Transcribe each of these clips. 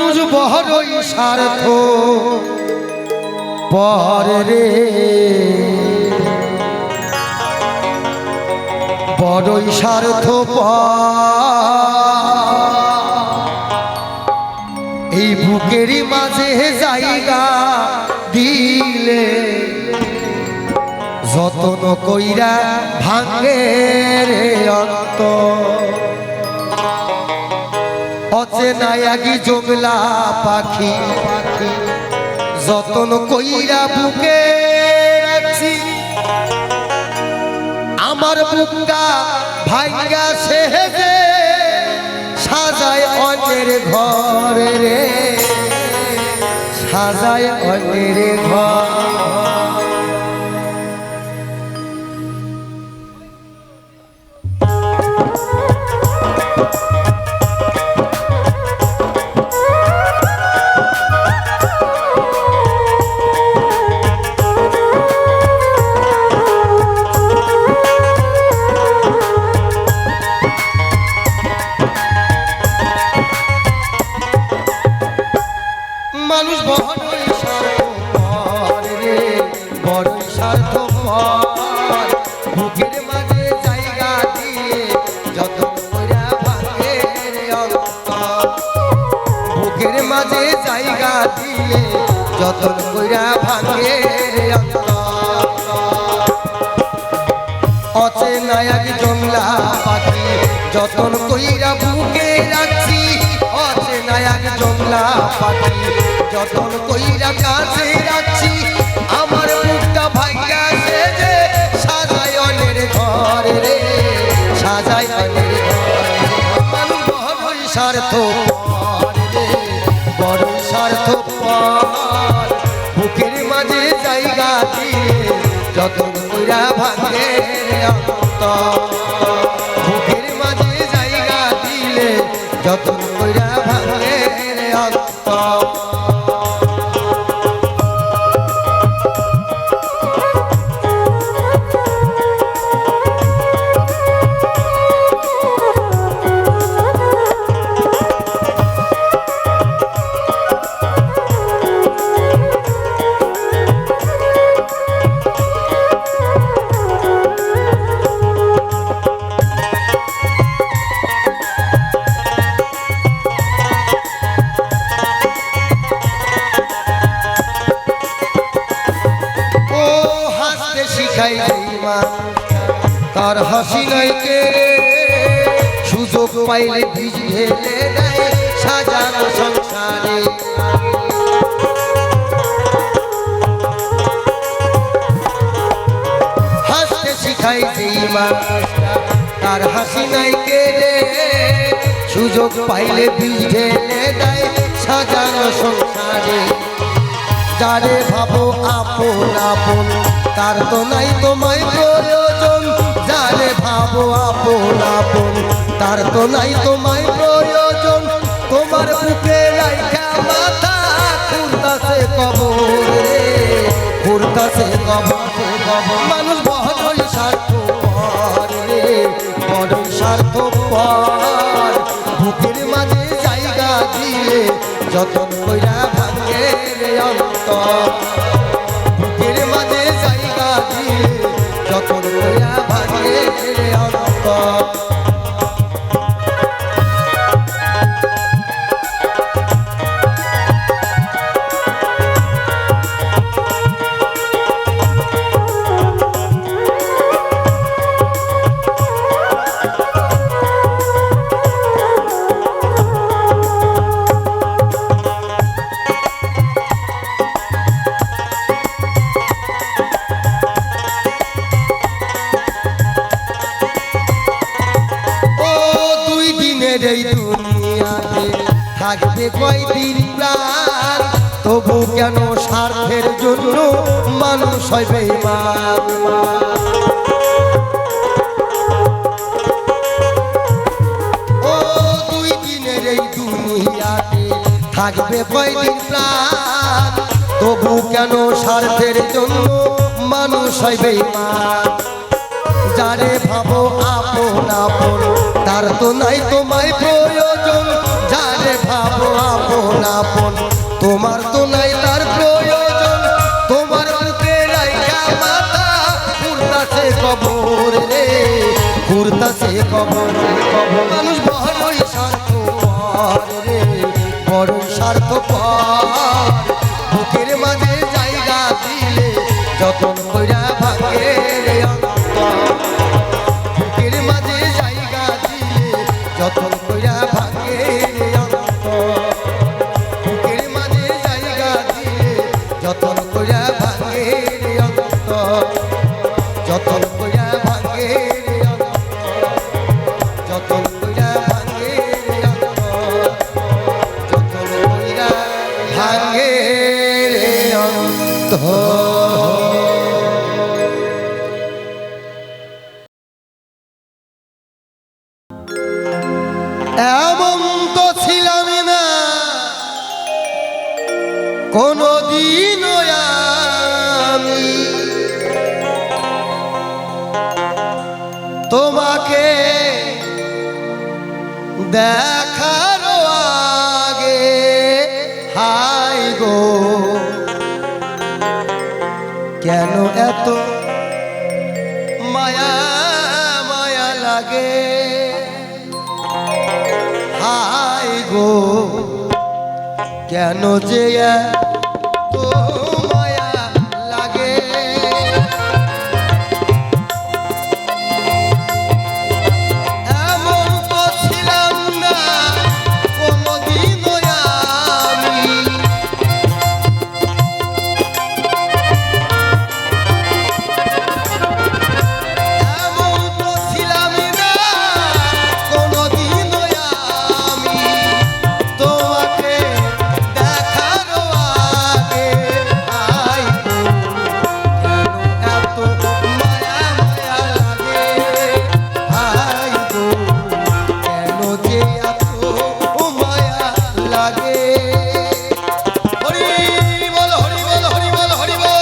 মানুষ বড়ই স্বার্থ পরে বড়ই স্বার্থ এই বুকেরই মাঝে জায়গা দিলে যতন কইরা ভাঙে রে অন্তর অচেনা একই জংলা পাখি যতন কইরা বুকে রাখছি আমার বুকটা ভাঙ্গা সেজে সাজায় অন্যের ঘরে রে সাজায় অন্যের ঘর মানুষ বড়ই স্বার্থপর রে বড়ই স্বার্থপর বুকের মাঝে জায়গা দিয়ে যতন কইরা ভাঙে রে অন্তর বুকের মাঝে জায়গা দিয়ে যতন কইরা ভাঙে রে অন্তর অচেনা এক জংলা পাখি যতন কইরা বুকে রাখছি অচেনা এক জংলা পাখি যতন কইরা কাছে রাখছি আমার বুকটা ভাঙ্গা সেজে সাজায় অন্যের ঘরে রে সাজায় অন্যের ঘরে মানুষ বড়ই স্বার্থপর রে বড়ই স্বার্থপর বুকের মাঝে জায়গা দিয়ে যতন কইরা ভাঙে রে অন্তর বুকের মাঝে জায়গা দিলে যতন কইরা ভাঙে রে অন্তর তার হাসি নাই কে সুযোগ পাইলে বীজ ঢেলে দেয় সাজানো সংসারে হাসতে শিখাই যেই মানুষটা তার হাসি নাই কে সুযোগ পাইলে বীজ ঢেলে দেয় সাজানো সংসারে যারে ভাবো আপন আপন তার তো নাই তোমায় প্রয়োজন যারে ভাবো আপন আপন তার তো নাই তোমায় প্রয়োজন তোমার বুকে রাইখা মাথা খুঁড়তাছে কবর রে খুঁড়তাছে কবর মানুষ বড়ই স্বার্থপর রে বড়ই স্বার্থপর বুকের মাঝে জায়গা দিয়ে যতন কইরা ভাঙে রে অন্তর বুকের মাঝে জায়গা দিয়ে যতন কইরা ভাঙে রে অন্তর এই দুনিয়াতে থাকবে কয়দিন প্রাণ তবু কেন স্বার্থের জন্য মানুষ হয় বেঈমান ও দুই দিনের এই দুনিয়াতে থাকবে কয়দিন প্রাণ তবু কেন স্বার্থের জন্য মানুষ হয় বেঈমান যারে ভাবো আপন আপন তার তো নাই তোমায় প্রয়োজন যারে ভাবো আপন আপন তোমার তো নাই তার প্রয়োজন তোমার বুকে রাইখা মাথা ঘুরতাছে কবর রে ঘুরতাছে কবর মানুষ বড়ই স্বার্থপর রে বড় স্বার্থপর বুকের মাঝে জায়গা দিলে যতন কইরা ভাঙে রে অন্তর বুকের মাঝে জায়গা দিলে যতন কইরা ভাঙে রে অন্তর বুকের মাঝে জায়গা দিলে যতন কইরা ভাঙে রে অন্তর যতন কইরা ভাঙে রে অন্তর যতন কইরা ভাঙে রে অন্তর যতন কইরা ভাঙে রে অন্তর এমন তো ছিলাম না কোনদিন আমি তোমাকে দেখার আগে হাই গো কেন এত মায়া মায়া লাগে হাই গো কেন যে এত মায়া লাগে এমন তো ছিলাম না কোনদিন আমি এমন তো ছিলাম না কোনদিন আমি তোমাকে দেখার আগে আই এত মায়া মায়া লাগে আই গো কেন যে এত মায়া লাগে হরি বল হরি বল হরি বল হরি বল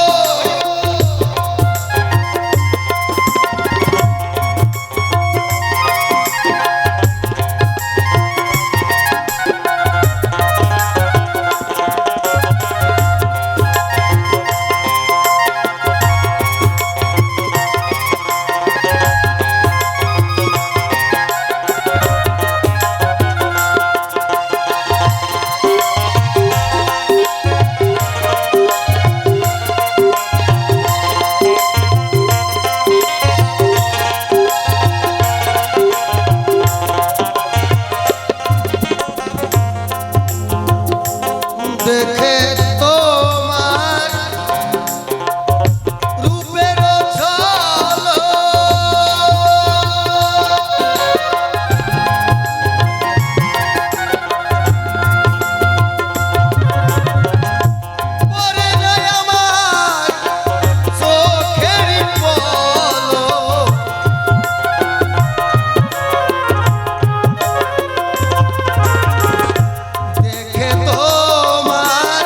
দেখে তোমার রূপের ঝলক পড়ে যায় আমার চোখের পলক দেখে তোমার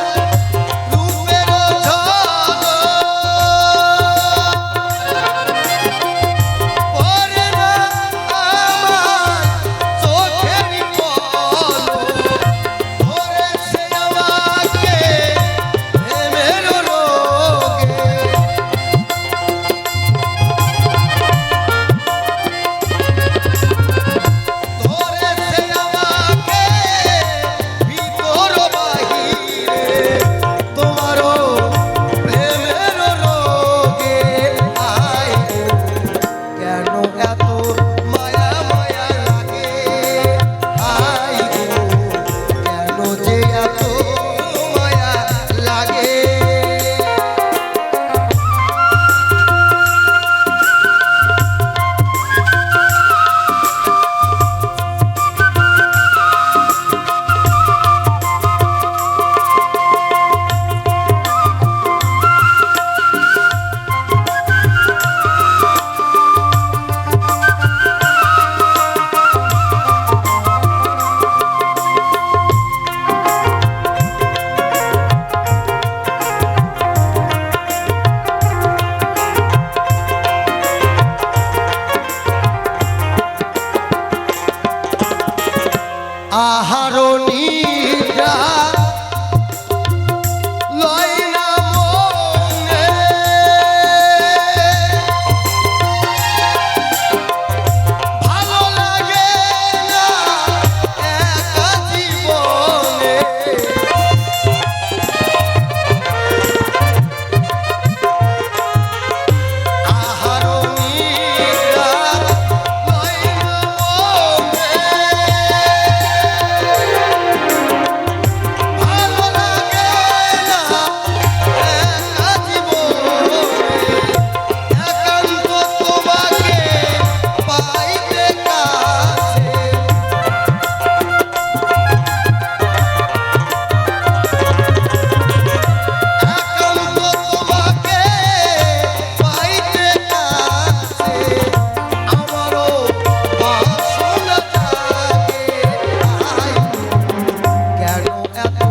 এত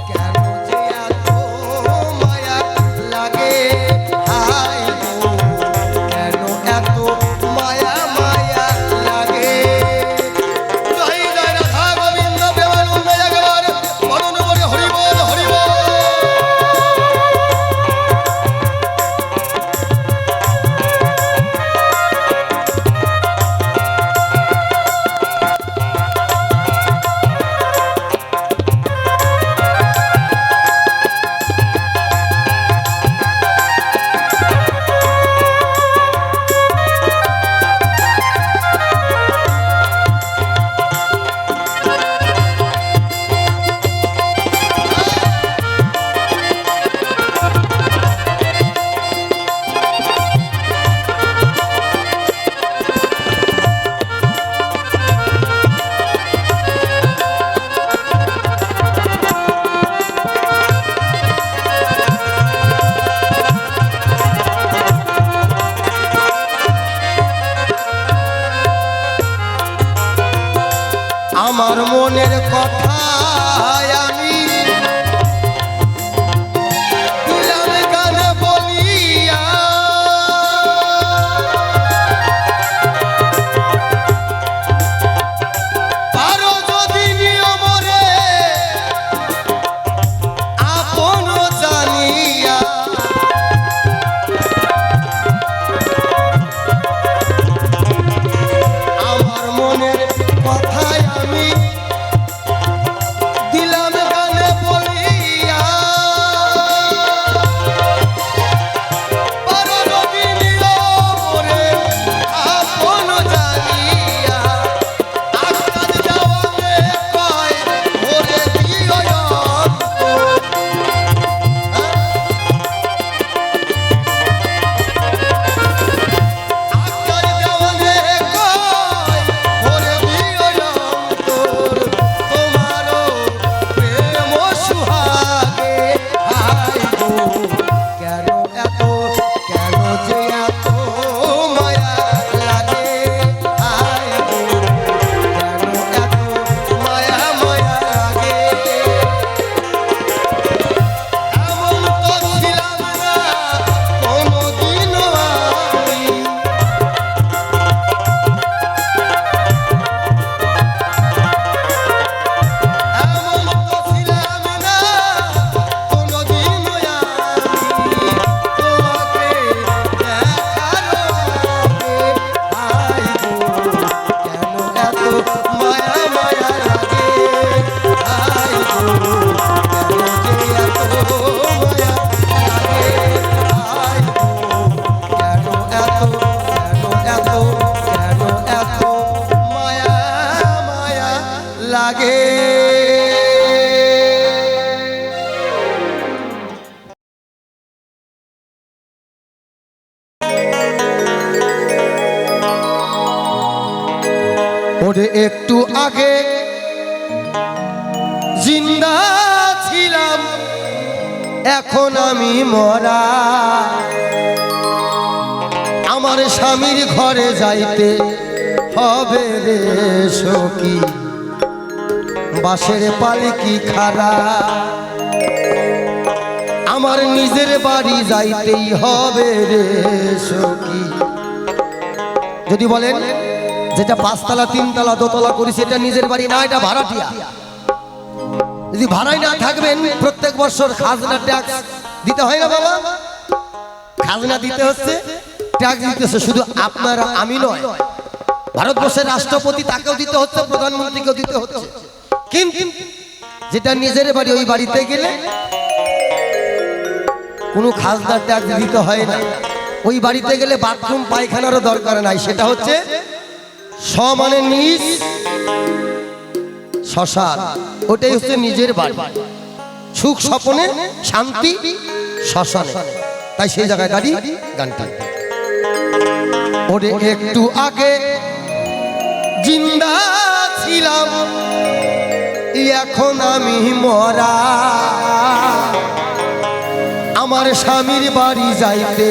কেন যে এত মায়া লাগে হায় গো কেন এত মায়া মায়া লাগে জয় জয় রাধা গোবিন্দ প্রেমানন্দ একবার বরণ করে হরি বল হরি বল আমার মনের কথা আমি দিলাম গানে বলিয়া পারো যদি নিয়মরে আপন জানিয়া আমার মনের কথায় আমি দিলাম গানে বলিয়া পারো যদি নিয়মরে আপন জানিয়া আকাশ যাওয়ারে কয় ভরে দিও আকাশ যাওয়ারে কয় ভরে দিও অন্তর তোমারও প্রেম সুহাগে হায় গো কেন এত কেন যে এত মায়া লাগে হায় গো কেন এত মায়া মায়া লাগে এমন তো ছিলাম না কোনোদিনও আমি এমন তো ছিলাম না কোনোদিনও আমি তোমাকে দেখার আগে হায় গো কেন এত মায়া মায়া লাগে হায় গো কেন যে এত মায়া লাগে হায় গো কেন এত মায়া মায়া লাগে ওরে একটু আগে জিন্দা ছিলাম এখন আমি মরা আমার স্বামীর ঘরে যাইতে হবে রে সখী বাঁশের পালকি খাড়া আমার নিজের বাড়ি যাইতেই হবে রে সখী যদি বলেন যেটা 5 তলা 3 তলা 2 তলা করি সেটা নিজের বাড়ি না এটা ভাড়াটিয়া যদি ভাড়াই না থাকবেন প্রত্যেক বছর খাজনা ট্যাক্স দিতে হয় না বাবা খাজনা দিতে হচ্ছে ট্যাক্স দিতেছে শুধু আপনারা আমি নয় ভারতবর্ষের রাষ্ট্রপতি তাকেও দিতে হচ্ছে প্রধানমন্ত্রীকেও দিতে হচ্ছে কিন্তু যেটা নিজের বাড়ি ওই বাড়িতে গেলে কোনো খাজনা ট্যাক্স দিতে হয় না ওই বাড়িতে গেলে বাথরুম পায়খানারও দরকার নাই সেটা হচ্ছে সমানে নিজ শ্মশান ওটাই হচ্ছে নিজের বাড়ি সুখ স্বপনে শান্তি শ্মশানে তাই সেই জায়গায় দাঁড়িয়ে গানটা ওরে একটু আগে জিন্দা ছিলাম এখন আমি মরা আমার স্বামীর বাড়ি যাইতে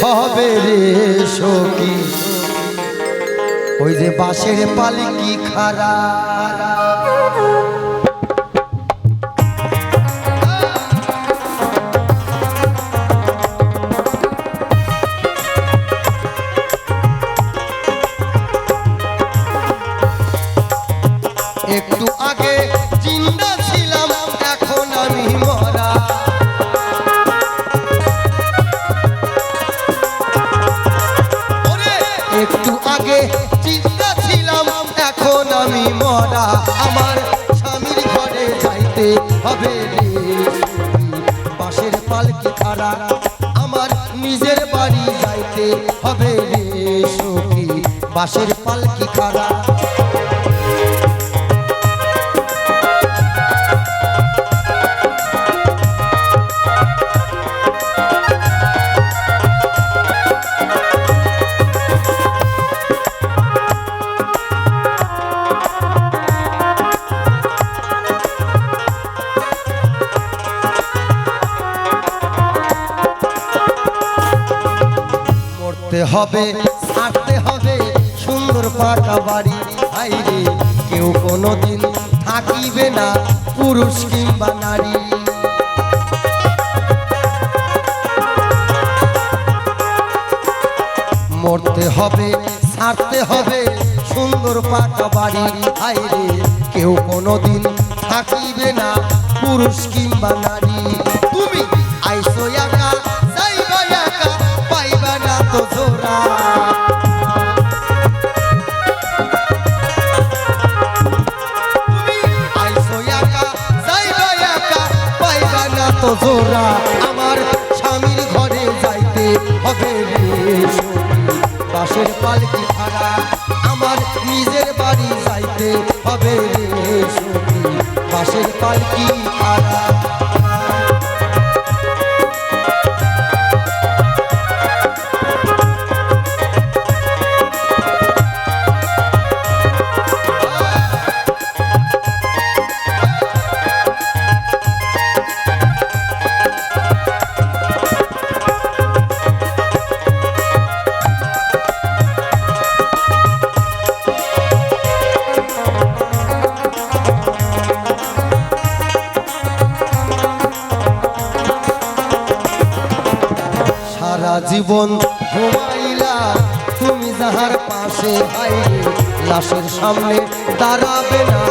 হবে রে সখী ওই যে বাঁশের পালকি খাড়া হবে রে সখী বাঁশের পালকি খাড়া আমার নিজের বাড়ি যাইতে হবে রে সখী বাঁশের পালকি খাড়া হবে ছাড়তে হবে সুন্দর পাকা বাড়ি হাইরে কেউ কোনোদিন থাকিবে না পুরুষ কিংবা নারী মরতে হবে ছাড়তে হবে সুন্দর পাকা বাড়ি হাইরে কেউ কোনোদিন থাকিবে না পুরুষ কিংবা নারী তুমি আইসো একা যাইবা একা পাইবা না তো জোড়া তুমি আইসো একা যাইবা একা পাইবা না তো জোড়া আমার স্বামীর ঘরে যাইতে হবে রে সখী বাঁশের পালকি খাড়া আমার নিজের বাড়ি যাইতে হবে রে সখী বাঁশের পালকি খাড়া জীবন ঘুমাইলা তুমি যাহার পাশে হাইরে লাশের সামনে দাঁড়াবে না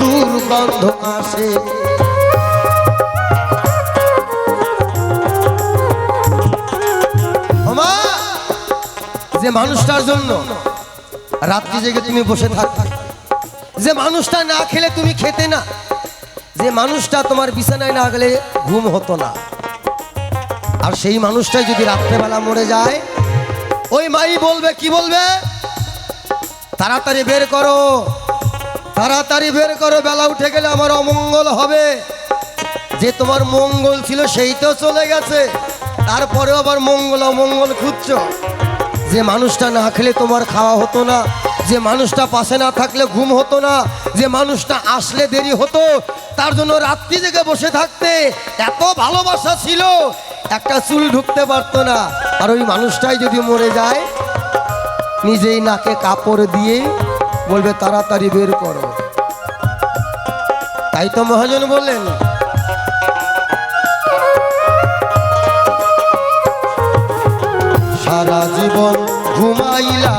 দুর্গন্ধ আসে যে মানুষটার জন্য রাত্রি জেগে তুমি বসে থাকতে যে মানুষটা না খেলে তুমি খেতে না যে মানুষটা তোমার বিছানায় না গেলে ঘুম হতো না আর সেই মানুষটাই যদি রাত্রেবেলা মরে যায় ওই মাই বলবে কি বলবে তাড়াতাড়ি বের করো বেলা উঠে গেলে আমার অমঙ্গল হবে যে তোমার মঙ্গল ছিল সেই তো চলে গেছে তারপরে আবার মঙ্গল অমঙ্গল খুঁজছো যে মানুষটা না খেলে তোমার খাওয়া হতো না যে মানুষটা পাশে না থাকলে ঘুম হতো না যে মানুষটা আসলে দেরি হতো তার জন্য রাত্রি জেগে বসে থাকতে এত ভালোবাসা ছিল একটা চুল ঢুকতে পারতো না আর ওই মানুষটাই যদি মরে যায় নিজেই নাকে কাপড় দিয়ে বলবে তাড়াতাড়ি বের করো তাই তো মহাজন বললেন সারা জীবন ঘুমাইলা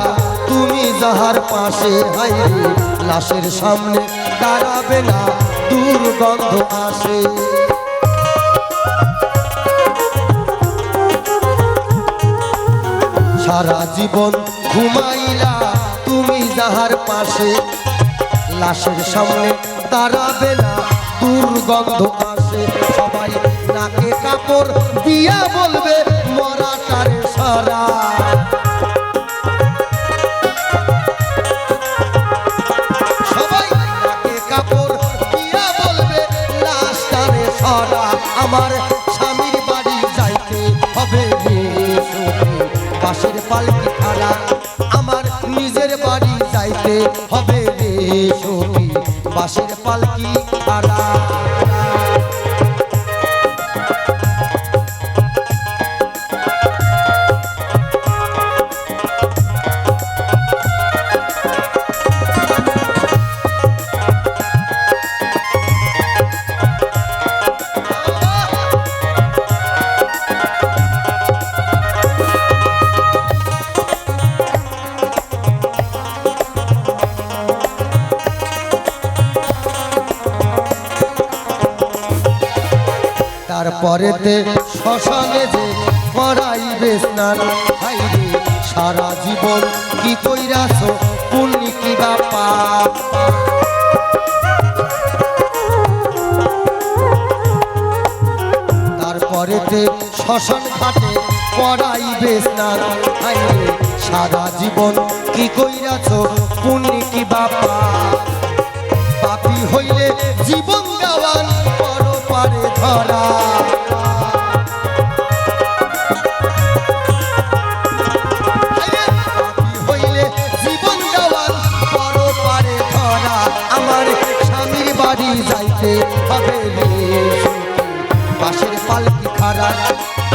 তুমি যাহার পাশে হাইরে লাশের সামনে দাঁড়াবে না দুর্গন্ধ আসে সারা জীবন ঘুমাইলা তুমি যাহার পাশে লাশের সামনে দাঁড়াবে না দুর্গন্ধ আসে সবাই নাকে কাপড় দিয়া বলবে মরাটারে সারা সবাই নাকে কাপড় দিয়া বলবে লাশটারে সারা আমার স্বামীর বাড়ি যাইতে হবে রে সখী বাঁশের পালকি খাড়া আমার নিজের বাড়ি যাইতে হবে রে সখী বাঁশের পালকি খাড়া তারপরেতে শ্মশানে যে করাইবে স্নান হাইরে সারা জীবন কি কইরাছ পুণ্য কি বা পাপ পরেতে শ্মশান ঘাটে করাইবে স্নান। হাইরে সারা জীবন কি কইরাছ পুণ্য কি বাপা, পাপী হইলে জীবন দেওয়ান পর পারে ধরা। পাপী হইলে জীবন দেওয়ান পর পারে ধরা। আমার স্বামীর বাড়ি যাইতে হবে রে বাঁশের পালকি খাড়া,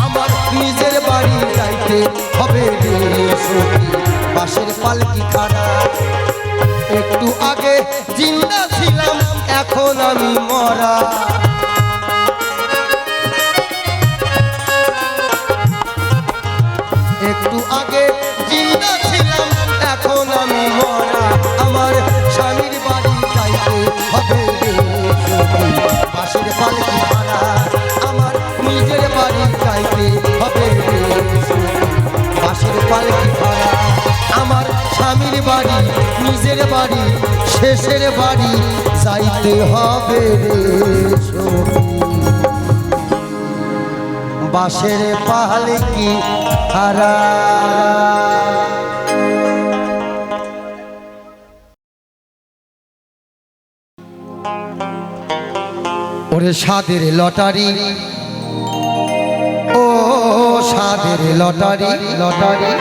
আমার নিজের বাড়ি যাইতে হবে রে সখী বাঁশের পালকি খাড়া। একটু আগে জিন্দা ছিলাম এখন আমি মরা, একটু আগে জিন্দা ছিলাম এখন আমি মরা। আমার স্বামীর বাড়ি যাইতে হবে রে সখী বাঁশের পালকি খাড়া, আমার নিজের বাড়ি যাইতে হবে রে সখী বাঁশের পালকি খাড়া। আমার স্বামীর বাড়ি নিজের বাড়ি শেষের বাড়ি যাইতে হবে রে সখী বাঁশের পালকি খাড়া। ওরে সাদের লটারি, ও সাদের লটারি লটারি,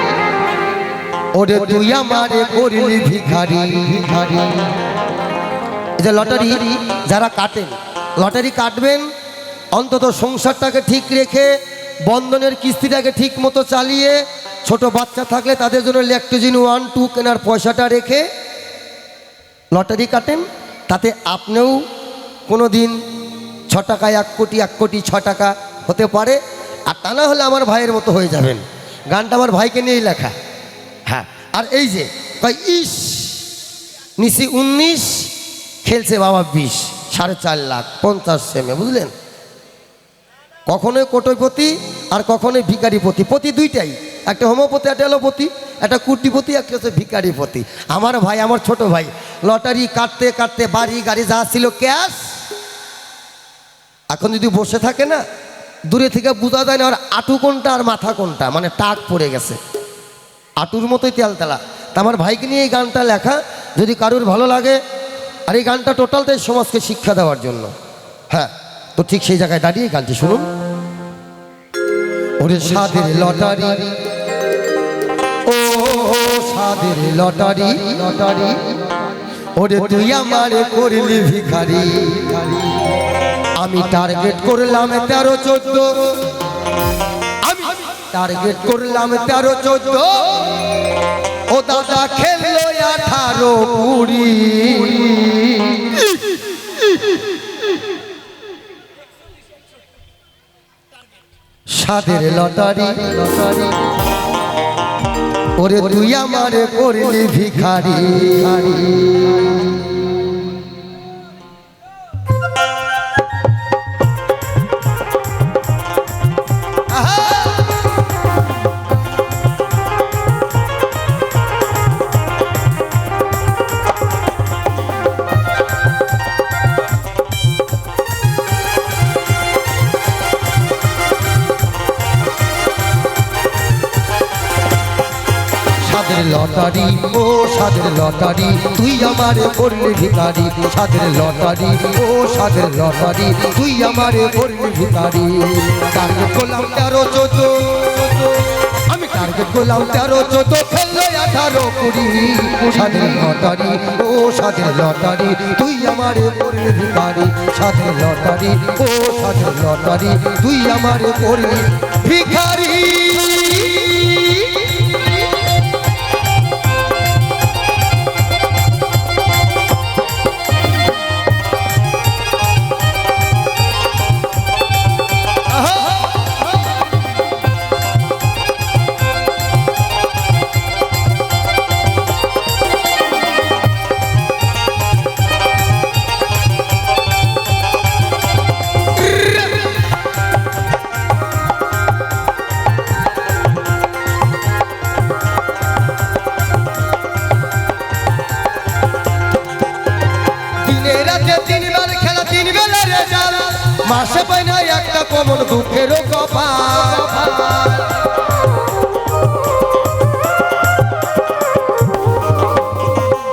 ওরে তুই আমারে করলি ভিখারি ভিখারি। এই যে লটারি যারা কাটেন, লটারি কাটবেন অন্তত সংসারটাকে ঠিক রেখে, বন্ধনের কিস্তিটাকে ঠিক মতো চালিয়ে, ছোট বাচ্চা থাকলে তাদের জন্য ল্যাকটোজিন 1-2 কেনার পয়সাটা রেখে লটারি কাটেন। তাতে আপনিও কোনো দিন 6 টাকায় 1 কোটি, 1 কোটি 6 টাকা হতে পারে। আর তা না হলে আমার ভাইয়ের মতো হয়ে যাবেন। গানটা আমার ভাইকে নিয়েই লেখা। হ্যাঁ, আর এই যে কয় ইস নিশি 19 খেলছে বাবা 20, 4.5 লাখ 50 সেমে, বুঝলেন? কখনোই কোটিপতি আর কখনোই ভিখারিপতি, পতি দুইটাই, একটা হোমিওপতি একটা এলোপতি, একটা কুটিপতি একটা হচ্ছে ভিখারিপতি। আমার ভাই, আমার ছোট ভাই লটারি কাটতে কাটতে বাড়ি গাড়ি যা ছিল ক্যাশ, এখন যদি বসে থাকে না দূরে থেকে বোঝা যায় না আর আঁটু কোনটা আর মাথা কোনটা, মানে টাক পড়ে গেছে, আঁটুর মতোই তেলতেলা। তা আমার ভাইকে নিয়ে এই গানটা লেখা, যদি কারোর ভালো লাগে। আর এই গানটা টোটালটাই সমাজকে শিক্ষা দেওয়ার জন্য। হ্যাঁ, তো ঠিক সেই জায়গায় দাঁড়িয়ে গানটি শুনুন। ওরে সাদের লটারি, ও সাদের লটারি লটারি, ওরে তুই আমারে করলি ভিখারি। আমি টার্গেট করলাম 13-14, আমি টার্গেট করলাম 13-14, ও দাদা খেললো 18-20। সাদের লটারি লটারি, ওরে তুই আমারে করলি ভিখারি। সাদের লটারি, ও সাদের লটারি, তুই আমারে করলি ভিখারি। সাদের লটারি, ও সাদের লটারি, তুই আমারে করলি ভিখারি। টার্গেট করলাম 13-14, আমি টার্গেট করলাম 13-14, খেললো 18-20। সাদের লটারি, ও সাদের লটারি, তুই আমারে করলি ভিখারি। সাদের লটারি, ও সাদের লটারি, তুই আমারে করলি ভিখারি। একটা কমন দুঃখেরও কপাল।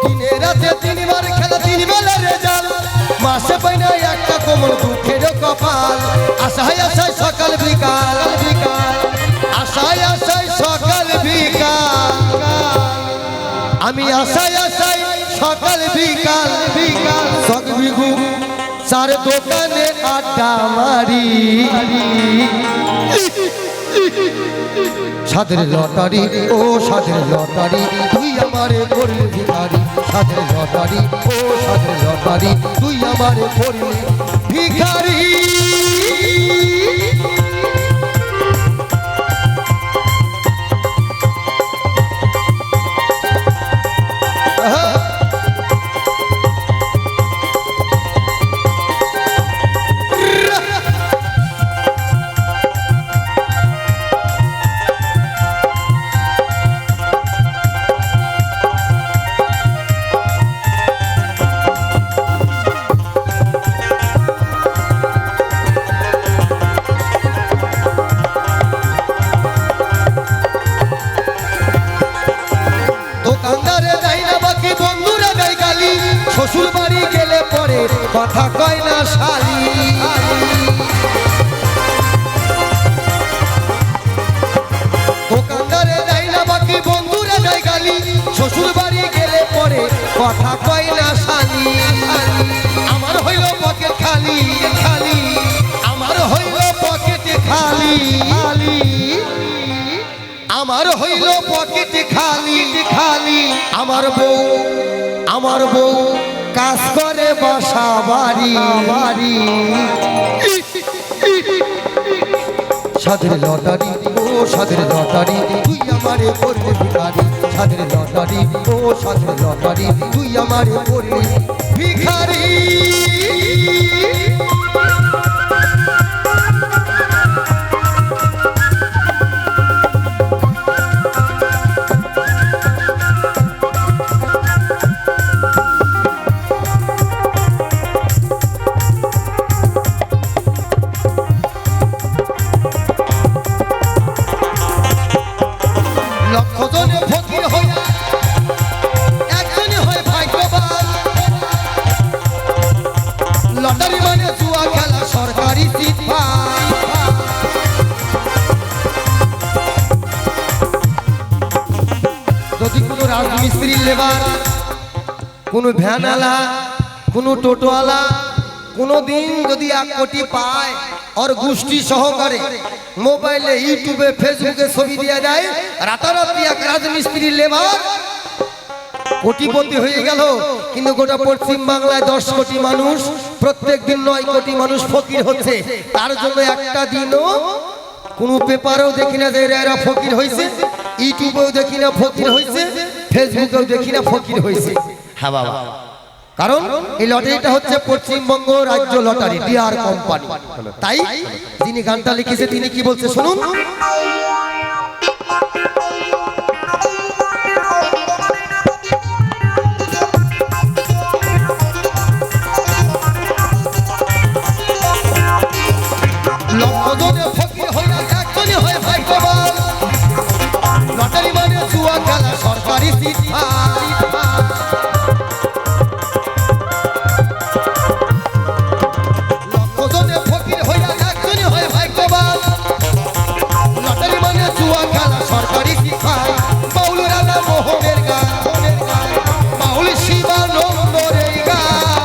দিনে রাতে তিনবার খেলা তিন বেলা রেজাল্ট, মাসে পাই না একটা কমন দুঃখেরও কপাল। আশায় আশায় সকাল বিকাল বিকাল, আশায় আশায় সকাল বিকাল, আমি আশায় আশায় সকাল বিকাল বিকাল। সব বিঘু চার দোকানে আড্ডা মারি, সাদের লটারি ও সাদের লটারি তুই আমারে করলি ভিখারি। সাদের লটারি ও সাদের লটারি তুই আমারে করলি ভিখারি। শ্বশুর বাড়ি গেলে পরে কথা কয় না শালি, দোকানদারে দেয় না বাকি বন্ধুরা দেয় গালি। শ্বশুর বাড়ি গেলে পরে কথা কয় না শালি। আমার হইল পকেট খালি খালি, আমার হইল পকেট খালি খালি, আমার হইল পকেট খালি খালি। আমার বউ কাজ করে বাসা বাড়ি বাড়ি। সাদের লটারি ও সাদের লটারি তুই আমারে করলি ভিখারি। সাদের লটারি ও সাদের লটারি তুই আমারে করলি ভিখারি। লটারি মানে জুয়া খেলা সরকারি সিট পায়। যদি কোনো রাজমিস্ত্রির লেবার, কোনো ভ্যানওয়ালা, কোনো টোটোওয়ালা কোনো দিন যদি 1 কোটি পায় और গোষ্ঠী সহকারে মোবাইলে ইউটিউবে ফেসবুকে ছবি দিয়ে দেয়, রাতারাতি এক রাজমিস্ত্রির লেবার কোটিপতি হয়ে গেল। কিন্তু গোটা পশ্চিম বাংলায় 10 কোটি মানুষ, প্রত্যেক দিন 9 কোটি মানুষ ফকির হচ্ছে। তার জন্য একটা দিনও কোনো পেপারেও দেখি না যে এরা ফকির হয়েছে, ইউটিউবেও দেখি না ফকির হয়েছে, ফেসবুকেও দেখি না ফকির হয়েছে। হ্যাঁ বাবা, কারণ এই লটারিটা হচ্ছে পশ্চিমবঙ্গ রাজ্য লটারি, ডিআর কোম্পানি। তাই যিনি গানটা লিখেছে তিনি কি বলছে শুনুন। লটারি মানে জুয়া খেলা সরকারি সিট পায়। লক্ষজনে ফকির হইয়া একজনই হয় ভাগ্যবান। লটারি মানে জুয়া খেলা সরকারি সিট পায়। বাউল রাজা মোহনের গান, বাউল শিবানন্দের গান,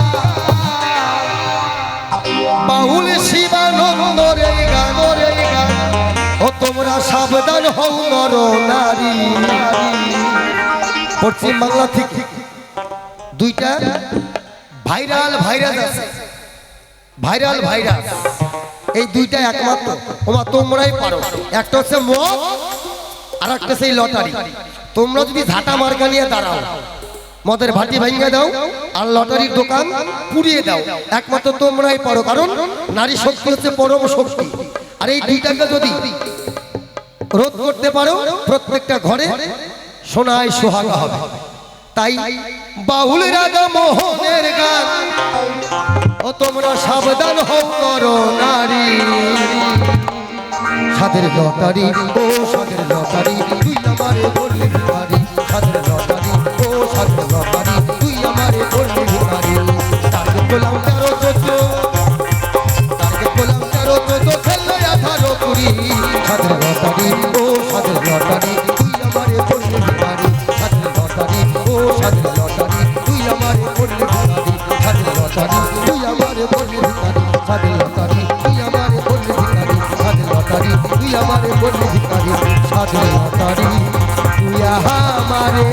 বাউল শিবানন্দের গান। ও তোমরা সাবধান হও নর নারী। পশ্চিম বাংলা থেকে দুইটা ভাইরাল ভাইরাস আছে, ভাইরাল ভাইরাস। এই দুইটা একমাত্র তোমরাই পারো। একটা হচ্ছে মদ আর একটা সেই লটারি। তোমরা যদি ঝাঁটা মার্কা নিয়ে দাঁড়াও, মদের ভাটি ভেঙে দাও আর লটারির দোকান পুড়িয়ে দাও, একমাত্র তোমরাই পারো। কারণ নারী শক্তি হচ্ছে পরম শক্তি। আর এই দুইটাকে যদি রোধ করতে পারো, প্রত্যেকটা ঘরে সোনায় সোহাগা হবে। তাই বাউল রাজা মোহনের গান, ও ও তোমরা সাবধান হও করো নারী সাদের লটারি ও সাদের লটারি তুই আমারে বললি ভিখারি সাদের লটারি ও সাদের লটারি তুই আমারে বললি ভিখারি তারকে বললাম 13-14 খেললে 18-20 সাদের লটারি ও সাদের লটারি তুই আমারে বললি ভিখারি সাদের লটারি ও সাদের লটারি তুই আমারে বললি ভিখারি সাদের লটারি তুই আমারে বললি ভিখারি সাদের লটারি তুই আমারে বললি ভিখারি সাদের লটারি তুই আমারে বললি ভিখারি সাদের লটারি তুই আমারে